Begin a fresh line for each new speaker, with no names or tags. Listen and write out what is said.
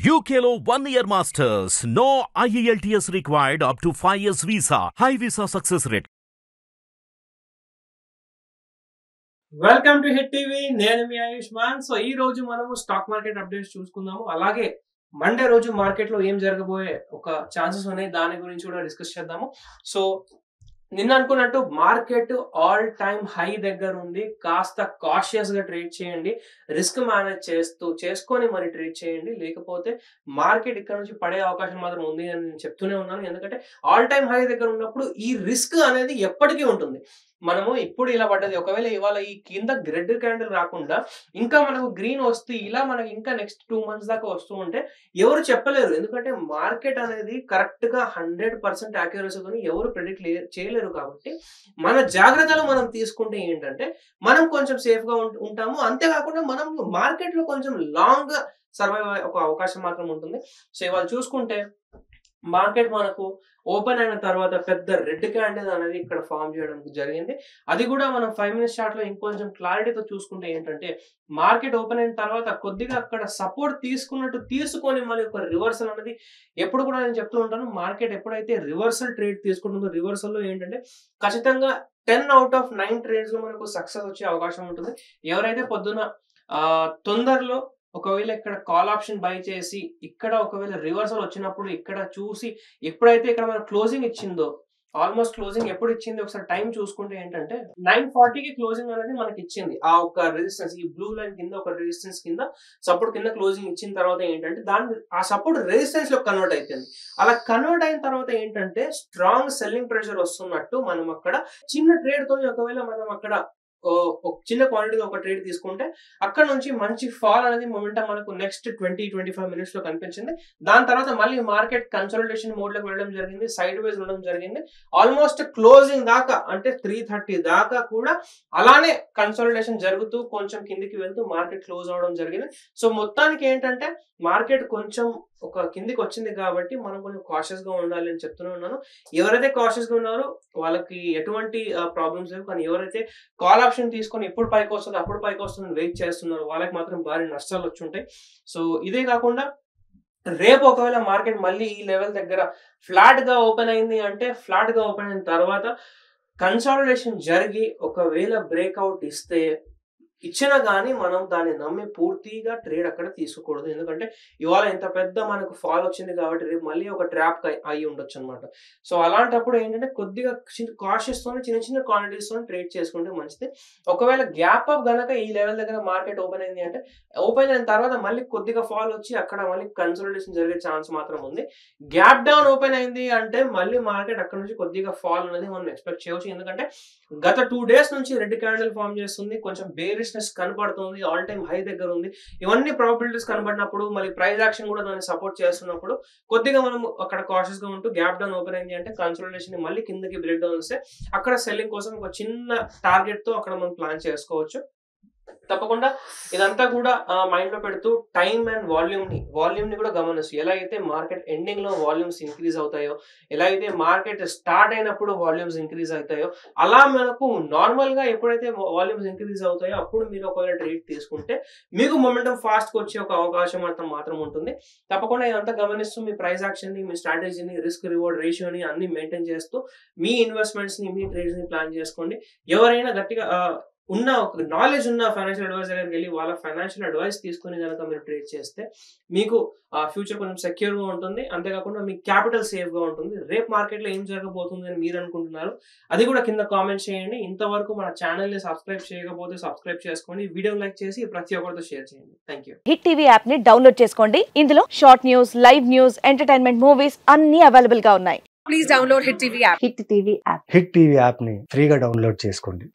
UKLO 1 year masters. No IELTS required up to 5 years visa. High visa success rate.
Welcome to hit TV. నేను మీ Ayushman. So ఈ రోజు మనము stock market updates చూసుకుందాము. అలాగే Monday రోజు market లో ఏం జరగబోయే ఒక ఛాన్సెస్ ఉన్నాయి, దాని గురించి కూడా డిస్కస్ చేద్దాము. సో నిన్న అనుకున్నట్టు మార్కెట్ ఆల్ టైమ్ హై దగ్గర ఉంది. కాస్త కాషియస్ గా ట్రేడ్ చేయండి, రిస్క్ మేనేజ్ చేసుకొని మరి ట్రేడ్ చేయండి. లేకపోతే మార్కెట్ ఇక్కడ నుంచి పడే అవకాశం మాత్రం ఉంది అని నేను చెప్తూనే ఉన్నాను. ఎందుకంటే ఆల్ టైమ్ హై దగ్గర ఉన్నప్పుడు ఈ రిస్క్ అనేది ఎప్పటికీ ఉంటుంది. మనము ఇప్పుడు ఇలా పడ్డది, ఒకవేళ ఇవాళ ఈ కింద రెడ్ క్యాండిల్ రాకుండా ఇంకా మనకు గ్రీన్ వస్తే ఇలా మనకి ఇంకా నెక్స్ట్ 2 months దాకా వస్తూ ఉంటే ఎవరు చెప్పలేరు. ఎందుకంటే మార్కెట్ అనేది కరెక్ట్ గా 100% యాక్యురసీతో ఎవరు ప్రెడిక్ట్ చేయలేరు. కాబట్టి మన జాగ్రత్తలు మనం తీసుకుంటే ఏంటంటే మనం కొంచెం సేఫ్ గా ఉంటాము. అంతేకాకుండా మనం మార్కెట్ లో కొంచెం లాంగ్ గా సర్వైవ్ అయ్యే ఒక అవకాశం మాత్రం ఉంటుంది. సో ఇవాళ చూసుకుంటే మార్కెట్ మనకు ఓపెన్ అయిన తర్వాత పెద్ద రెడ్ క్యాండిల్ అనేది ఇక్కడ ఫామ్ చేయడం జరిగింది. అది కూడా మనం 5 minutes చార్ట్ లో ఇంకొంచెం క్లారిటీతో చూసుకుంటే ఏంటంటే మార్కెట్ ఓపెన్ అయిన తర్వాత కొద్దిగా అక్కడ సపోర్ట్ తీసుకొని మళ్ళీ ఒక రివర్సల్ అనేది ఎప్పుడు కూడా నేను చెప్తూ ఉంటాను. మార్కెట్ ఎప్పుడైతే రివర్సల్ ట్రేడ్ తీసుకుంటుందో రివర్సల్ లో ఏంటంటే ఖచ్చితంగా 10 out of 9 ట్రేడ్స్ లో మనకు సక్సెస్ వచ్చే అవకాశం ఉంటుంది. ఎవరైతే పొద్దున తొందరలో ఒకవేళ ఇక్కడ కాల్ ఆప్షన్ బై చేసి ఇక్కడ ఒకవేళ రివర్సల్ వచ్చినప్పుడు ఇక్కడ చూసి ఎప్పుడైతే ఇక్కడ మన క్లోజింగ్ ఇచ్చిందో, ఆల్మోస్ట్ క్లోజింగ్ ఎప్పుడు ఇచ్చింది ఒకసారి టైం చూసుకుంటే ఏంటంటే 9:40కి క్లోజింగ్ అనేది మనకి ఇచ్చింది. ఆ ఒక రెసిస్టెన్స్, ఈ బ్లూ లైన్ కింద ఒక రెసిస్టెన్స్ కింద సపోర్ట్ కింద క్లోజింగ్ ఇచ్చిన తర్వాత ఏంటంటే దాని ఆ సపోర్ట్ రెసిస్టెన్స్ లో కన్వర్ట్ అయిపోయింది. అలా కన్వర్ట్ అయిన తర్వాత ఏంటంటే స్ట్రాంగ్ సెల్లింగ్ ప్రెషర్ వస్తున్నట్టు మనం అక్కడ చిన్న ట్రేడ్ తో ఒకవేళ మనం అక్కడ ఒక చిన్న క్వాంటిటీ ఒక ట్రేడ్ తీసుకుంటే అక్కడ నుంచి మంచి ఫాల్ అనేది మొమెంటం మనకు నెక్స్ట్ 20-25 minutes లో కనిపించింది. దాని తర్వాత మళ్ళీ మార్కెట్ కన్సల్టేషన్ మోడ్ లోకి వెళ్ళడం జరిగింది, సైడ్ వేస్ ఉండడం జరిగింది. ఆల్మోస్ట్ క్లోజింగ్ దాకా అంటే 3:30 దాకా కూడా అలానే కన్సల్టేషన్ జరుగుతూ కొంచెం కిందికి వెళ్తూ మార్కెట్ క్లోజ్ అవడం జరిగింది. సో మొత్తానికి ఏంటంటే మార్కెట్ కొంచెం ఒక కిందికి వచ్చింది కాబట్టి మనం కొంచెం కాషియస్ గా ఉండాలి అని చెప్తూనే ఉన్నాను. ఎవరైతే కాషియస్ గా ఉన్నారో వాళ్ళకి ఎటువంటి ప్రాబ్లమ్స్ లేవు. కానీ ఎవరైతే కాల్ ఆప్షన్ తీసుకొని ఎప్పుడు పైకి వస్తుంది అప్పుడు పైకి వస్తుంది వెయిట్ చేస్తున్నారు వాళ్ళకి మాత్రం భారీ నష్టాలు వచ్చి ఉంటాయి. సో ఇదే కాకుండా రేపు ఒకవేళ మార్కెట్ మళ్ళీ ఈ లెవెల్ దగ్గర ఫ్లాట్ గా ఓపెన్ అయింది అంటే ఫ్లాట్ గా ఓపెన్ అయిన తర్వాత కన్సాలిడేషన్ జరిగి ఒకవేళ బ్రేక్అవుట్ ఇచ్చినా కానీ మనం దాన్ని నమ్మి పూర్తిగా ట్రేడ్ అక్కడ తీసుకోకూడదు. ఎందుకంటే ఇవాళ ఇంత పెద్ద మనకు ఫాల్ వచ్చింది కాబట్టి రేపు మళ్ళీ ఒక ట్రాప్ అయి ఉండొచ్చు అనమాట. సో అలాంటప్పుడు ఏంటంటే కొద్దిగా కాషియస్ తోనే చిన్న క్వాంటిటీస్ తో ట్రేడ్ చేసుకుంటే మంచిది. ఒకవేళ గ్యాప్ అప్ గనక ఈ లెవెల్ దగ్గర మార్కెట్ ఓపెన్ అయింది అంటే ఓపెన్ అయిన తర్వాత మళ్ళీ కొద్దిగా ఫాల్ వచ్చి అక్కడ మళ్ళీ కన్సల్టేషన్ జరిగే ఛాన్స్ మాత్రం ఉంది. గ్యాప్ డౌన్ ఓపెన్ అయింది అంటే మళ్ళీ మార్కెట్ అక్కడ నుంచి కొద్దిగా ఫాల్ అనేది మనం ఎక్స్పెక్ట్ చేయవచ్చు. ఎందుకంటే గత 2 days నుంచి రెడ్ క్యాండిల్ ఫామ్ చేస్తుంది, కొంచెం బేరిష్నెస్ కనపడుతుంది, ఆల్ టైమ్ హై దగ్గర ఉంది. ఇవన్నీ ప్రాబిలిటీస్ కనబడినప్పుడు మళ్ళీ ప్రైస్ యాక్షన్ కూడా దాన్ని సపోర్ట్ చేస్తున్నప్పుడు కొద్దిగా మనం అక్కడ కాషియస్ గా ఉంటూ గ్యాప్ డౌన్ ఓపెన్ అయింది అంటే కన్సల్టేషన్ మళ్ళీ కిందకి బ్రేక్ డౌన్ వస్తే అక్కడ సెల్లింగ్ కోసం ఒక చిన్న టార్గెట్ తో అక్కడ మనం ప్లాన్ చేసుకోవచ్చు. తప్పకుండా ఇదంతా కూడా మైండ్ లో పెడుతూ టైం అండ్ వాల్యూమ్ ని కూడా గమనిస్తూ ఎలా అయితే మార్కెట్ ఎండింగ్ లో వాల్యూమ్స్ ఇంక్రీజ్ అవుతాయో, ఎలా అయితే మార్కెట్ స్టార్ట్ అయినప్పుడు వాల్యూమ్స్ ఇంక్రీజ్ అవుతాయో అలా మనకు నార్మల్ గా ఎప్పుడైతే వాల్యూమ్స్ ఇంక్రీజ్ అవుతాయో అప్పుడు మీరు ఒకవేళ ట్రేడ్ తీసుకుంటే మీకు మొమెంటం ఫాస్ట్ గా వచ్చే ఒక అవకాశం మాత్రం ఉంటుంది. తప్పకుండా ఇదంతా గమనిస్తూ మీ ప్రైస్ యాక్షన్ ని, మీ స్ట్రాటజీని, రిస్క్ రివార్డ్ రేషియోని అన్ని మెయింటైన్ చేస్తూ మీ ఇన్వెస్ట్మెంట్స్ ని, మీ ట్రేడ్స్ ని ప్లాన్ చేసుకోండి. ఎవరైనా గట్టిగా ఉన్న ఒక నాలెడ్జ్ ఉన్న ఫైనాన్షియల్ అడ్వైజర్ దగ్గరికి వెళ్ళి వాళ్ళ ఫైనాన్షియల్ అడ్వైస్ తీసుకుని కనుక మీరు ట్రేడ్ చేస్తే మీకు ఫ్యూచర్ కొంచెం సెక్యూర్ గా ఉంటుంది. అంతేకాకుండా మీ క్యాపిటల్ సేఫ్ గా ఉంటుంది. రేపు మార్కెట్ లో ఏం జరగబోతుంది అని మీరు అనుకుంటున్నారు అది కూడా కింద కామెంట్ చేయండి. ఇంతవరకు మన ఛానల్ ని సబ్స్క్రైబ్ చేయకపోతే సబ్స్క్రైబ్ చేసుకోండి, వీడియో లైక్ చేసి ప్రతి ఒక్కరితో షేర్ చేయండి. Thank you.
Hit TV app ని డౌన్లోడ్ చేసుకోండి. ఇందులో short news, live news, entertainment movies అన్ని అవైలబుల్ గా ఉన్నాయి.
Please download Hit TV app.
Hit TV app
hit TV app ని ఫ్రీగా డౌన్లోడ్ చేసుకోండి.